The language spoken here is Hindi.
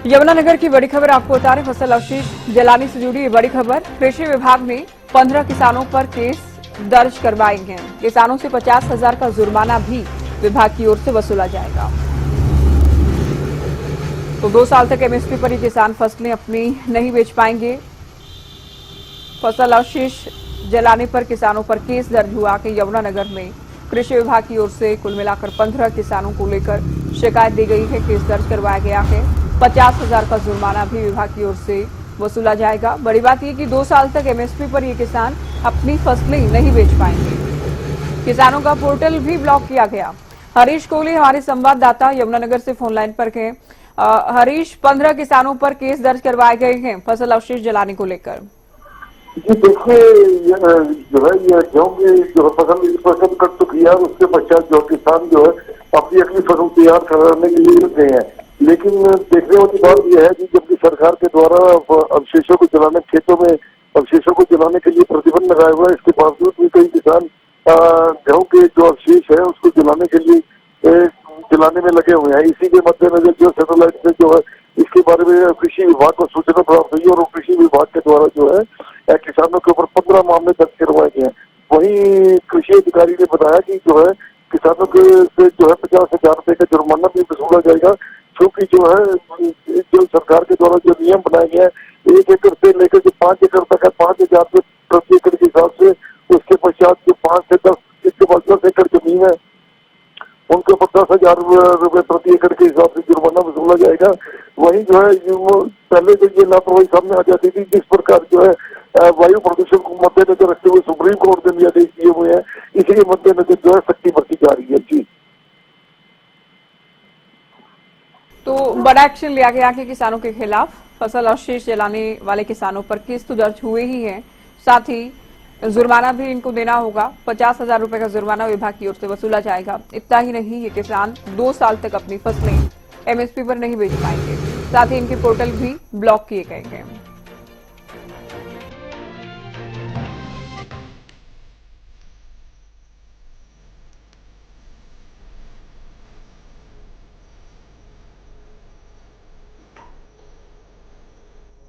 यमुनानगर की बड़ी खबर आपको बता रहे, फसल अवशेष जलाने से जुड़ी ये बड़ी खबर। कृषि विभाग ने 15 किसानों पर केस दर्ज करवाए हैं। किसानों से 50,000 का जुर्माना भी विभाग की ओर से वसूला जाएगा। तो 2 साल तक एमएसपी पर ये किसान फसलें अपनी नहीं बेच पाएंगे। फसल अवशेष जलाने पर किसानों पर केस दर्ज हुआ कि यमुनानगर में कृषि विभाग की ओर से कुल मिलाकर 15 किसानों को लेकर शिकायत दी गई है। केस दर्ज करवाया गया है। 50,000 का जुर्माना भी विभाग की ओर से वसूला जाएगा। बड़ी बात यह कि 2 साल तक एमएसपी पर ये किसान अपनी फसलें नहीं बेच पाएंगे। किसानों का पोर्टल भी ब्लॉक किया गया। हरीश कोहली हमारे संवाददाता यमुनानगर से फोन लाइन पर हैं। हरीश, 15 किसानों पर केस दर्ज करवाए गए हैं फसल अवशेष जलाने को लेकर। जी देखिए, जो है ये गेहूं की जो फसल कट चुकी है, उसके पश्चात जो किसान जो है अपनी अगली फसल तैयार कराने के लिए लग गए हैं। लेकिन देखने वाली बात यह है कि जबकि सरकार के द्वारा अवशेषों को जलाने, खेतों में अवशेषों को जलाने के लिए प्रतिबंध लगाया हुआ है, इसके बावजूद भी कई किसान गेहूं के जो अवशेष है उसको जलाने के लिए जलाने में लगे हुए हैं। इसी के मद्देनजर जो सैटेलाइट से जो है इसके बारे में कृषि विभाग को सूचना प्राप्त हुई और कृषि विभाग के द्वारा जो है किसानों के ऊपर 15 मामले दर्ज करवाए गए हैं। वहीं कृषि अधिकारी ने बताया कि जो है किसानों के से जो है 50,000 रुपए का जुर्माना भी वसूला जाएगा, क्योंकि जो है जो सरकार के द्वारा जो नियम बनाए गए हैं 1 एकड़ से लेकर जो 5 एकड़ तक है 5,000 रुपये प्रति एकड़ के हिसाब से, उसके पश्चात जो 5 से 10 इसके बाद 10 एकड़ जमीन है उनको 50,000 रुपए प्रति एकड़ के हिसाब से जुर्माना वसूला जाएगा। वहीं जो है पहले तो ये लापरवाही सामने आ जाती थी, जिस प्रकार जो है वायु प्रदूषण को मद्देनजर रखते हुए सुप्रीम कोर्ट ने भी आदेश दिए हुए हैं, इसलिए मद्देनजर जो है सख्ती बरती जा रही है। जी, तो बड़ा एक्शन लिया गया है किसानों के खिलाफ। फसल अवशेष जलाने वाले किसानों पर केस तो दर्ज हुए ही हैं, साथ ही जुर्माना भी इनको देना होगा। 50,000 रुपए का जुर्माना विभाग की ओर से वसूला जाएगा। इतना ही नहीं, ये किसान 2 साल तक अपनी फसलें एमएसपी पर नहीं बेच पाएंगे। साथ ही इनके पोर्टल भी ब्लॉक किए गए हैं।